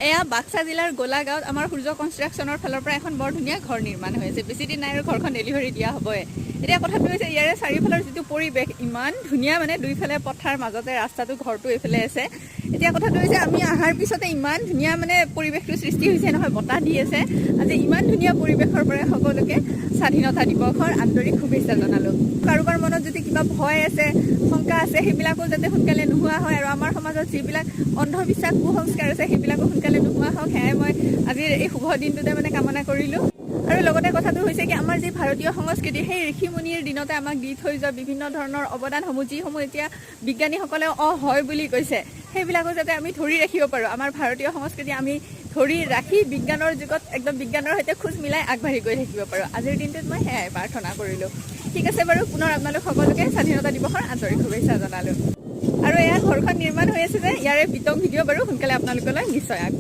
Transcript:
এয়া বাক্সা জিলাৰ গোলাগাঁৱত আমাৰ সূৰ্য কনষ্ট্ৰাকশ্যনৰ ফালৰ পৰা এখন বৰ ধুনীয়া ঘৰ নিৰ্মাণ হৈ আছে। বেছি দিন নাই আৰু ঘৰখন ডেলিভাৰী দিয়া হ'বই। এতিয়া কথাটো হৈছে ইয়াৰে চাৰিওফালৰ যিটো পৰিৱেশ ইমান ধুনীয়া, মানে দুইফালে পথাৰ, মাজতে ৰাস্তাটো, ঘৰটো এইফালে আছে। এতিয়া কথাটো হৈছে আমি অহাৰ পিছতে ইমান ধুনীয়া মানে পৰিৱেশটো সৃষ্টি হৈছে নহয়, বতাহ দি আছে। আজি ইমান ধুনীয়া পৰিৱেশৰ পৰা সকলোকে স্বাধীনতা দিৱসৰ আন্তৰিক শুভেচ্ছা জনালোঁ। কাৰোবাৰ মনত যদি কিবা ভয় আছে, শংকা আছে, সেইবিলাকো যাতে সোনকালে নোহোৱা হয় আৰু আমাৰ সমাজত যিবিলাক অন্ধবিশ্বাস, কুসংস্কাৰ আছে সেইবিলাকো সোনকালে নোহোৱা হওক, সেয়াই মই আজিৰ এই শুভ দিনটোতে মানে কামনা কৰিলোঁ। আৰু লগতে কথাটো হৈছে কি, আমাৰ যি ভাৰতীয় সংস্কৃতি, সেই ঋষি মুনিৰ দিনতে আমাক দি থৈ যোৱা বিভিন্ন ধৰণৰ অৱদানসমূহ, যিসমূহ এতিয়া বিজ্ঞানীসকলেও হয় বুলি কৈছে, সেইবিলাকো যাতে আমি ধৰি ৰাখিব পাৰোঁ। আমাৰ ভাৰতীয় সংস্কৃতি আমি ধৰি ৰাখি বিজ্ঞানৰ যুগত একদম বিজ্ঞানৰ সৈতে খোজ মিলাই আগবাঢ়ি গৈ থাকিব পাৰোঁ। আজিৰ দিনটোত মই সেয়াই প্ৰাৰ্থনা কৰিলোঁ। ঠিক আছে বাৰু, পুনৰ আপোনালোক সকলোকে স্বাধীনতা দিৱসৰ আন্তৰিক শুভেচ্ছা জনালোঁ। আৰু এয়া ঘৰখন নিৰ্মাণ হৈ আছে যে, ইয়াৰে বিতং ভিডিঅ' বাৰু সোনকালে আপোনালোকলৈ নিশ্চয় আগবঢ়াম।